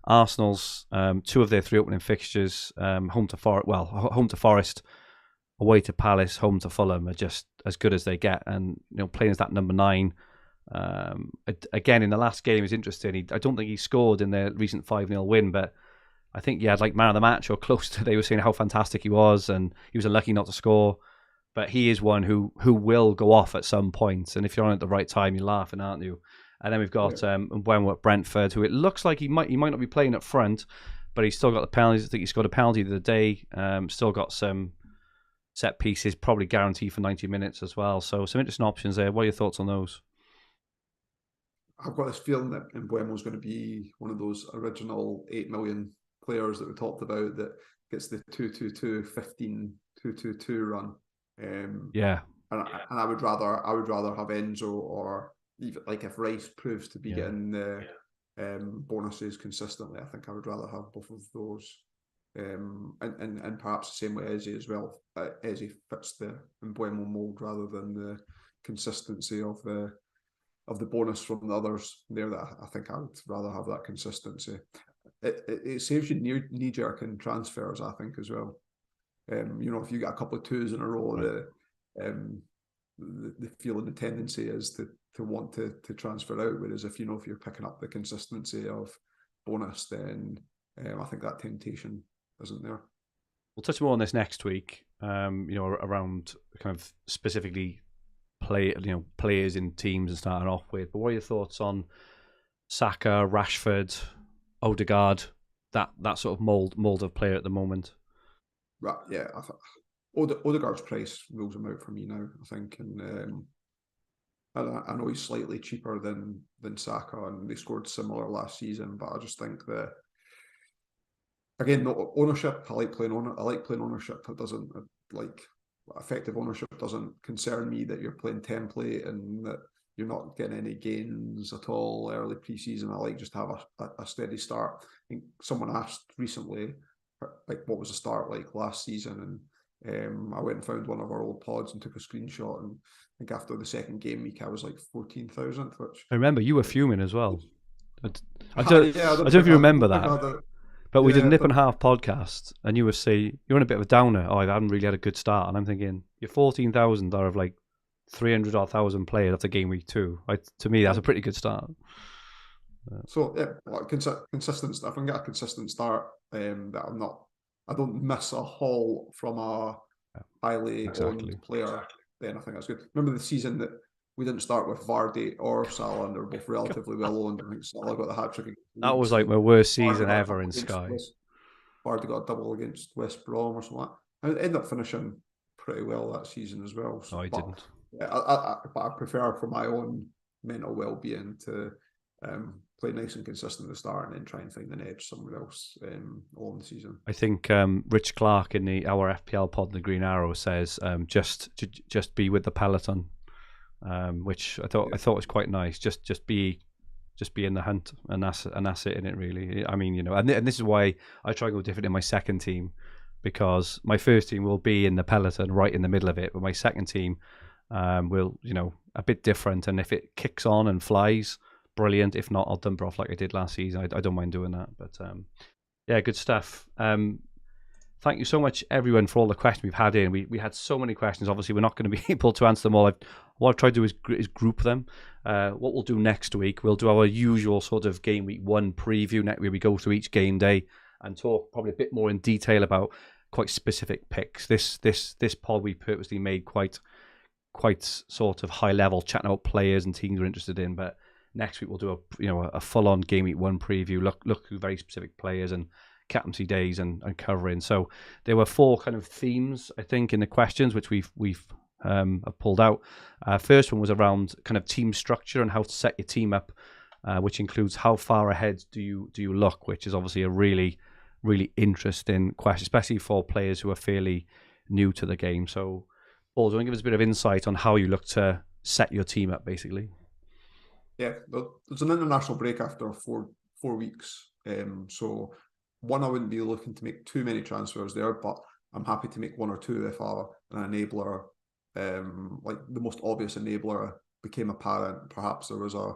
Speaker 1: Arsenal's 2 of their 3 opening fixtures, home to Forest, away to Palace, home to Fulham, are just as good as they get. And playing as that number 9, again in the last game is interesting. I don't think he scored in their recent 5-0 win, but I think he had like man of the match or close to. They were saying how fantastic he was, and he was unlucky not to score. But he is one who will go off at some point, and if you're on at the right time, you're laughing, aren't you? And then we've got Mbeumo at Brentford, who it looks like he might not be playing up front, but he's still got the penalties. I think he scored a penalty the other day. Still got some set pieces, probably guaranteed for 90 minutes as well. So some interesting options there. What are your thoughts on those?
Speaker 2: I've got this feeling that Mbeumo's going to be one of those original 8 million players that we talked about that gets the 2-2-2, 15-2-2-2 run.
Speaker 1: Yeah,
Speaker 2: and I would rather have Enzo, or even like if Rice proves to be getting the bonuses consistently, I think I would rather have both of those. And perhaps the same way Eze as well. Eze fits the Mbeumo mold rather than the consistency of the bonus from the others there. That I think I would rather have that consistency. It saves you knee-jerk in transfers, I think, as well. If you get a couple of 2s in a row, the feeling, the tendency is to want to transfer out. Whereas if you're picking up the consistency of bonus, then I think that temptation isn't there.
Speaker 1: We'll touch more on this next week. Around kind of specifically players in teams and starting off with. But what are your thoughts on Saka, Rashford, Odegaard, that sort of mold of player at the moment?
Speaker 2: Right, yeah. Odegaard's price rules him out for me now, I think, and I know he's slightly cheaper than Saka, and they scored similar last season. But I just think that, again, no ownership. I like playing ownership. It doesn't effective ownership doesn't concern me that you're playing template and that you're not getting any gains at all early pre-season. I like just to have a steady start. I think someone asked recently, like, what was the start like last season, and I went and found one of our old pods and took a screenshot, and I think after the second game week I was like 14,000. Which I
Speaker 1: remember you were fuming as well. I don't know if you remember that. But we did a Nip and Half podcast, and you were saying you're on a bit of a downer. I haven't really had a good start, and I'm thinking you're 14,000 out of like 300 or 1,000 players after game week 2. To me, that's a pretty good start.
Speaker 2: So consistent stuff. I can get a consistent start. That I don't miss a haul from a highly owned player. Then I think that's good. Remember the season that we didn't start with Vardy or Salah, and they were both relatively well owned. I think Salah got the hat trick.
Speaker 1: That was like my worst season ever in Sky.
Speaker 2: Vardy got a double against West Brom or something like that. I ended up finishing pretty well that season as well.
Speaker 1: So, I didn't.
Speaker 2: But I prefer, for my own mental well-being, to play nice and consistent at the start and then try and find an edge somewhere else along the season.
Speaker 1: I think Rich Clark in our FPL pod, the Green Arrow, says just be with the peloton. Which I thought was quite nice. Just be in the hunt, and that's it in it really. I mean, and this is why I try to go different in my second team, because my first team will be in the peloton, right in the middle of it, but my second team will a bit different. And if it kicks on and flies, brilliant. If not, I'll dump off like I did last season. I don't mind doing that. But yeah, good stuff. Thank you so much, everyone, for all the questions we've had in. We had so many questions. Obviously, we're not going to be able to answer them all. What I've tried to do is group them. What we'll do next week, we'll do our usual sort of game week 1 preview, where we go through each game day and talk probably a bit more in detail about quite specific picks. This pod we purposely made quite sort of high level, chatting about players and teams we're interested in. But next week we'll do a full on game week 1 preview. Look through very specific players and captaincy days and covering. So there were 4 kind of themes, I think, in the questions which we've have pulled out. First one was around kind of team structure and how to set your team up, which includes how far ahead do you look, which is obviously a really interesting question, especially for players who are fairly new to the game. So, Paul, do you want to give us a bit of insight on how you look to set your team up, basically?
Speaker 2: Yeah, there's an international break after 4 weeks. So one, I wouldn't be looking to make too many transfers there, but I'm happy to make 1 or 2 if an enabler, like the most obvious enabler, became apparent. Perhaps there was a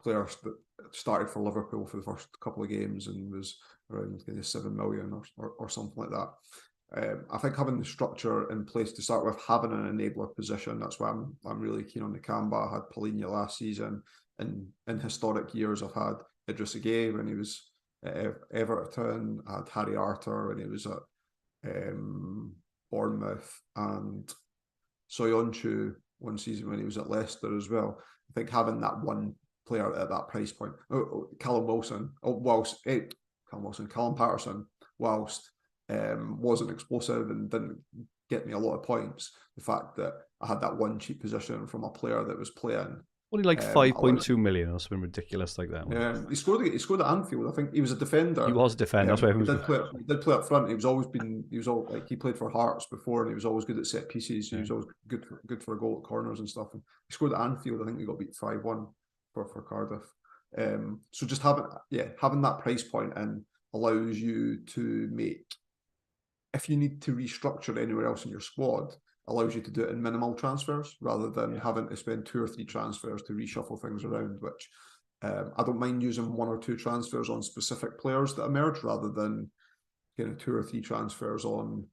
Speaker 2: player that started for Liverpool for the first couple of games and was around 7 million or something like that. I think having the structure in place to start with, having an enabler position, that's why I'm really keen on the Nakamba. I had Paulinho last season, and in historic years I've had Idris Gueye when he was at Everton. I had Harry Arter when he was at Bournemouth, and Soyuncu one season when he was at Leicester as well. I think having that one player at that price point, Callum Patterson, whilst wasn't explosive and didn't get me a lot of points, the fact that I had that one cheap position from a player that was playing
Speaker 1: only like 5.2 million or something ridiculous like that.
Speaker 2: Yeah, he scored at Anfield. I think he was a defender.
Speaker 1: He was a defender. That's why
Speaker 2: he did play up front. He played for Hearts before, and he was always good at set pieces. He was always good for a goal at corners and stuff. And he scored at Anfield. I think he got beat 5-1 for Cardiff. So just having that price point in allows you to make, if you need to restructure anywhere else in your squad, allows you to do it in minimal transfers rather than having to spend 2 or 3 transfers to reshuffle things around, which I don't mind using 1 or 2 transfers on specific players that emerge rather than 2 or 3 transfers on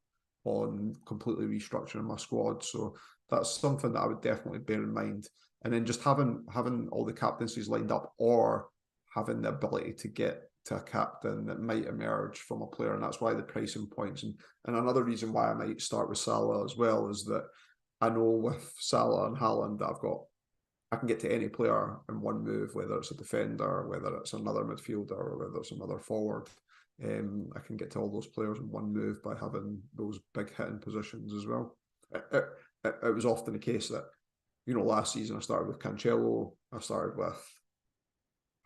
Speaker 2: completely restructuring my squad. So that's something that I would definitely bear in mind. And then just having all the captaincies lined up, or having the ability to get to a captain that might emerge from a player, and that's why the pricing points. And another reason why I might start with Salah as well is that I know with Salah and Haaland that I can get to any player in one move, whether it's a defender, whether it's another midfielder, or whether it's another forward. I can get to all those players in one move by having those big hitting positions as well. It was often the case that, last season I started with Cancelo, I started with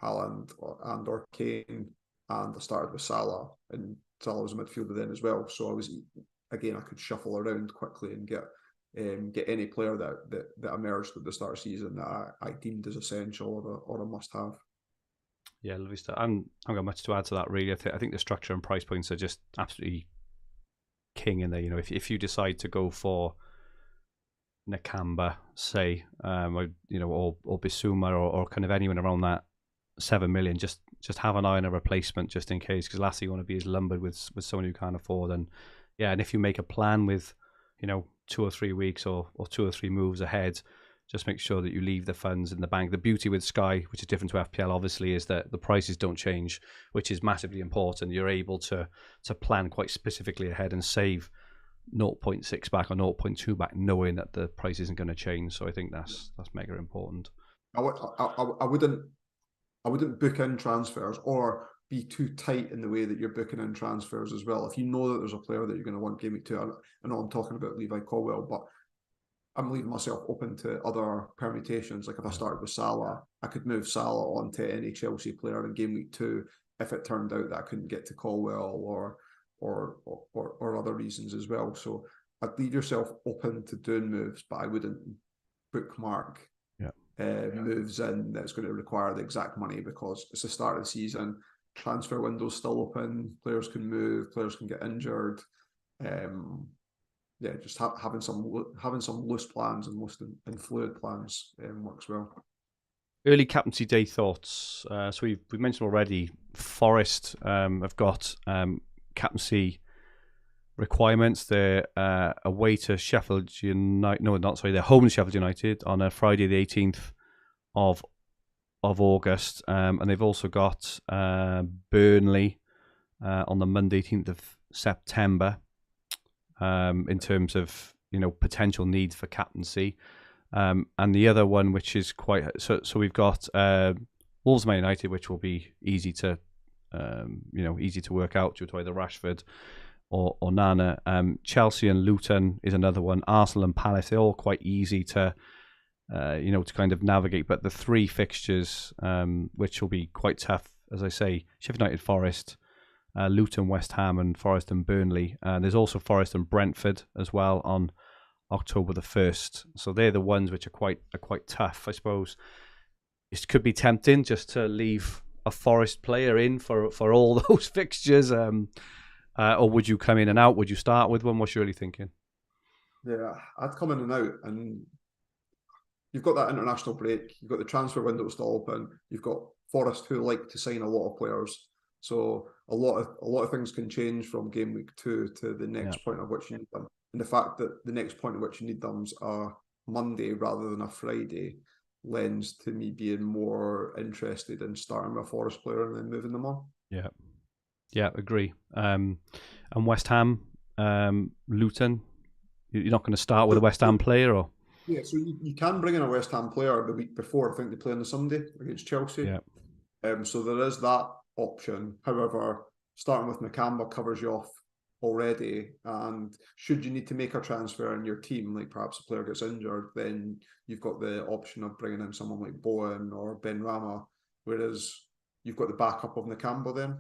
Speaker 2: Haaland or Kane, and I started with Salah, and Salah was a midfielder then as well. So I could shuffle around quickly and get any player that emerged at the start of the season that I deemed as essential or a must-have.
Speaker 1: Yeah, lovely stuff. I haven't got much to add to that, really. I think the structure and price points are just absolutely king in there. If you decide to go for Nakamba, say, or Bissouma, or kind of anyone around that 7 million, just have an eye on a replacement just in case, because lastly you want to be as lumbered with someone who can't afford. And if you make a plan with 2 or 3 weeks or 2 or 3 moves ahead, just make sure that you leave the funds in the bank. The beauty with Sky, which is different to FPL obviously, is that the prices don't change, which is massively important. You're able to plan quite specifically ahead and save 0.6 back or 0.2 back, knowing that the price isn't going to change. So I think that's mega important.
Speaker 2: I wouldn't book in transfers or be too tight in the way that you're booking in transfers as well. If you know that there's a player that you're going to want game week 2, I know I'm talking about Levi Colwill, but I'm leaving myself open to other permutations. Like if I started with Salah, I could move Salah onto any Chelsea player in game week 2 if it turned out that I couldn't get to Colwill or other reasons as well. So I'd leave yourself open to doing moves, but I wouldn't bookmark moves in that's going to require the exact money, because it's the start of the season. Transfer window's still open. Players can move. Players can get injured. Just having some loose plans and fluid plans works well.
Speaker 1: Early captaincy day thoughts. So we've mentioned already. Forest have got captaincy requirements. They're away to Sheffield United. No, not sorry. They're home to Sheffield United on a Friday, the 18th of August, and they've also got Burnley on the Monday, 18th of September. in terms of potential needs for captaincy. And the other one, which is quite so we've got Wolves Man United, which will be easy to easy to work out due to either Rashford or Nana. Chelsea and Luton is another one. Arsenal and Palace, they're all quite easy to to kind of navigate. But the three fixtures, which will be quite tough, as I say, Sheffield United, Forest, Luton, West Ham, and Forest and Burnley. There's also Forest and Brentford as well on October the 1st. So they're the ones which are quite tough, I suppose. It could be tempting just to leave a Forest player in for all those fixtures, or would you come in and out? Would you start with one? What's you really thinking?
Speaker 2: Yeah, I'd come in and out, and you've got that international break. You've got the transfer window still open. You've got Forest who like to sign a lot of players, so a lot of things can change from game week 2 to the next point at which you need them. And the fact that the next point at which you need them's a Monday rather than a Friday lends to me being more interested in starting with a Forest player and then moving them on.
Speaker 1: Yeah, agree. And West Ham, Luton, you're not going to start with a West Ham player, or?
Speaker 2: Yeah, so you can bring in a West Ham player the week before. I think they play on the Sunday against Chelsea.
Speaker 1: Yeah.
Speaker 2: So there is that option. However, starting with Nakamba covers you off already, and should you need to make a transfer in your team, like perhaps a player gets injured, then you've got the option of bringing in someone like Bowen or Ben Rama, whereas you've got the backup of Nakamba then.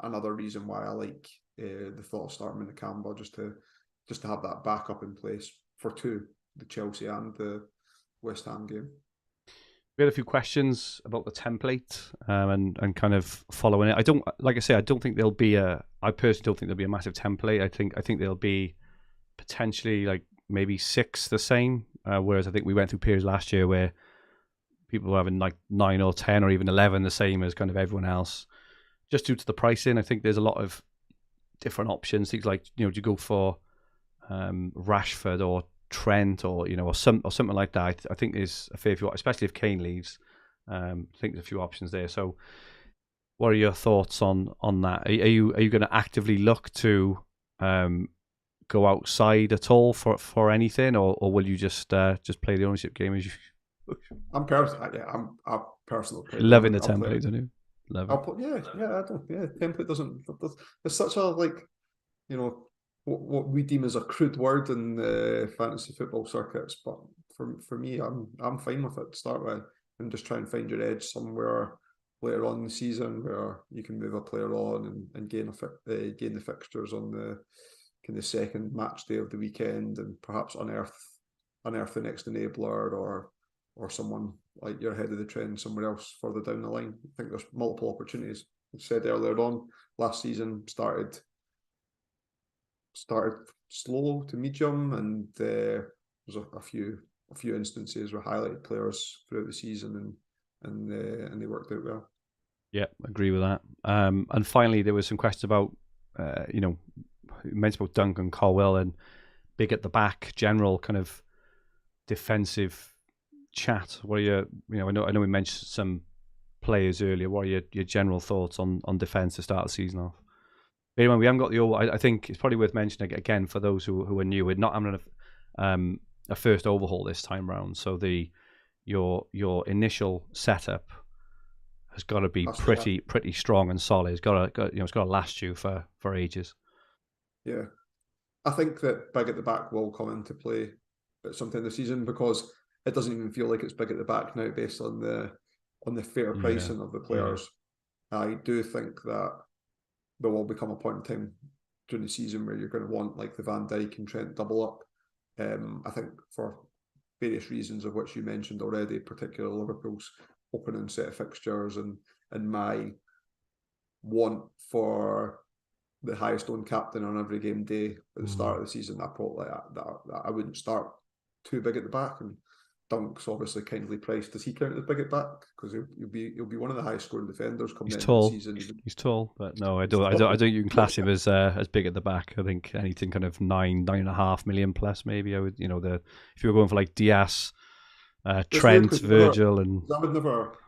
Speaker 2: Another reason why I like the thought of starting with Nakamba, just to have that backup in place for two, the Chelsea and the West Ham game.
Speaker 1: We had a few questions about the template and kind of following it. I don't think there'll be I personally don't think there'll be a massive template. I think there'll be potentially like maybe 6 the same, whereas I think we went through periods last year where people were having like 9 or 10 or even 11 the same as kind of everyone else. Just due to the pricing, I think there's a lot of different options. Things like, do you go for Rashford or Trent or something like that? I think there's a fair few, especially if Kane leaves. I think there's a few options there. So, what are your thoughts on that? Are you going to actively look to go outside at all for anything, or will you just play the ownership game as you?
Speaker 2: I'm a personal player.
Speaker 1: Loving the template, don't you? Love it.
Speaker 2: Template doesn't. It's such a what we deem as a crude word in the fantasy football circuits, but for me, I'm fine with it to start with, and just try and find your edge somewhere later on in the season where you can move a player on and gain the fixtures on the kind of second match day of the weekend, and perhaps unearth the next enabler or someone like you're ahead of the trend somewhere else further down the line. I think there's multiple opportunities. I said earlier on, last season started slow to medium, and there's a few instances where highlighted players throughout the season and they worked out well.
Speaker 1: Yeah, agree with that. And finally, there was some questions about you mentioned about Duncan Colwell and big at the back, general kind of defensive chat. What are your I know we mentioned some players earlier. What are your general thoughts on defence to start the season off? Anyway, we haven't got the. I think it's probably worth mentioning again for those who are new. We're not having a first overhaul this time round. So your initial setup has got to be pretty strong and solid. It's got to last you for ages. Yeah,
Speaker 2: I think that big at the back will come into play at some time this season, because it doesn't even feel like it's big at the back now based on the fair pricing of the players. Yeah. I do think that there will become a point in time during the season where you're going to want like the Van Dijk and Trent double up. I think for various reasons of which you mentioned already, particularly Liverpool's opening set of fixtures and my want for the highest owned captain on every game day at the start of the season. I wouldn't start too big at the back, and Dunk's obviously kindly priced. Does he count as big at back? Because he'll be one of the highest scoring defenders coming into the season.
Speaker 1: He's tall, but no, I don't you can class him as big at the back. I think anything kind of 9.5 million plus maybe. I would if you were going for like Diaz, Trent, Virgil, and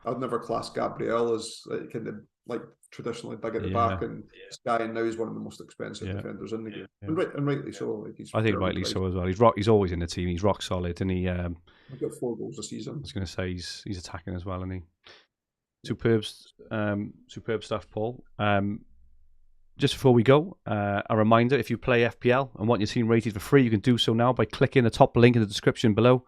Speaker 2: I'd never class Gabriel as kind of like traditionally big at the back, and Sky now is one of the most expensive defenders in the game, and rightly so. Like
Speaker 1: I think rightly so as well. He's always in the team. He's rock solid, and he got
Speaker 2: 4 goals a season.
Speaker 1: I was going to say he's attacking as well, and he superb stuff, Paul. Just before we go, a reminder: if you play FPL and want your team rated for free, you can do so now by clicking the top link in the description below.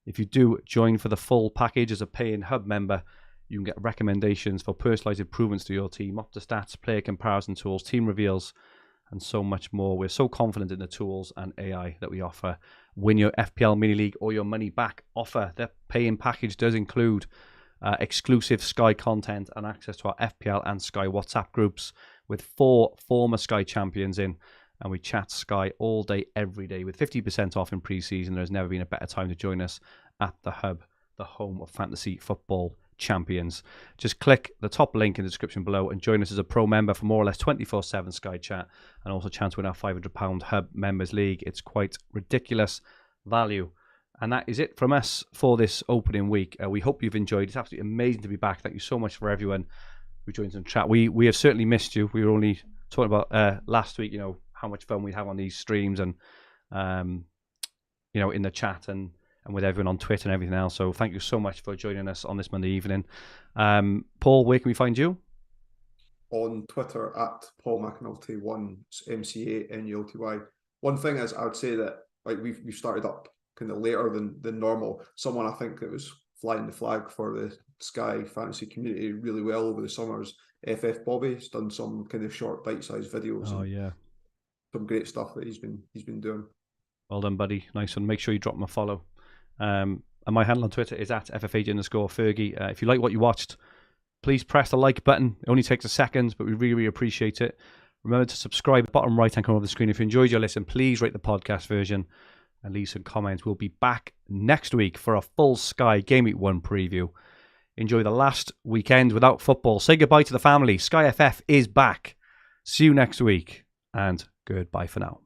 Speaker 1: If you do join for the full package as a paying hub member, you can get recommendations for personalized improvements to your team, up to stats, player comparison tools, team reveals, and so much more. We're so confident in the tools and AI that we offer. Win your FPL mini league or your money back offer. The paying package does include exclusive Sky content and access to our FPL and Sky WhatsApp groups with 4 former Sky champions in, and we chat Sky all day, every day, with 50% off in pre-season. There's never been a better time to join us at the Hub, the home of fantasy football champions. Just click the top link in the description below and join us as a pro member for more or less 24/7 Sky chat, and also chance to win our £500 Hub Members League. It's quite ridiculous value. And that is it from us for this opening week. We hope you've enjoyed. It's absolutely amazing to be back. Thank you so much for everyone who joins in chat. We have certainly missed you. We were only talking about last week, how much fun we have on these streams and in the chat and with everyone on Twitter and everything else. So thank you so much for joining us on this Monday evening. Paul, where can we find you?
Speaker 2: On Twitter at Paul McAnulty 1, MCANULTY. One thing is, I would say that we've started up kind of later than normal. Someone I think that was flying the flag for the Sky fantasy community really well over the summers, FF Bobby, has done some kind of short bite-sized videos.
Speaker 1: Oh yeah,
Speaker 2: some great stuff that he's been doing. Well
Speaker 1: done, buddy. Nice one. Make sure you drop him a follow. And my handle on Twitter is at @FFH_Fergi. If you like what you watched, please press the like button. It only takes a second, but we really, really appreciate it. Remember to subscribe, bottom right-hand corner of the screen. If you enjoyed your listen, please rate the podcast version and leave some comments. We'll be back next week for a full Sky Game Week 1 preview. Enjoy the last weekend without football. Say goodbye to the family. SkyFF is back. See you next week, and goodbye for now.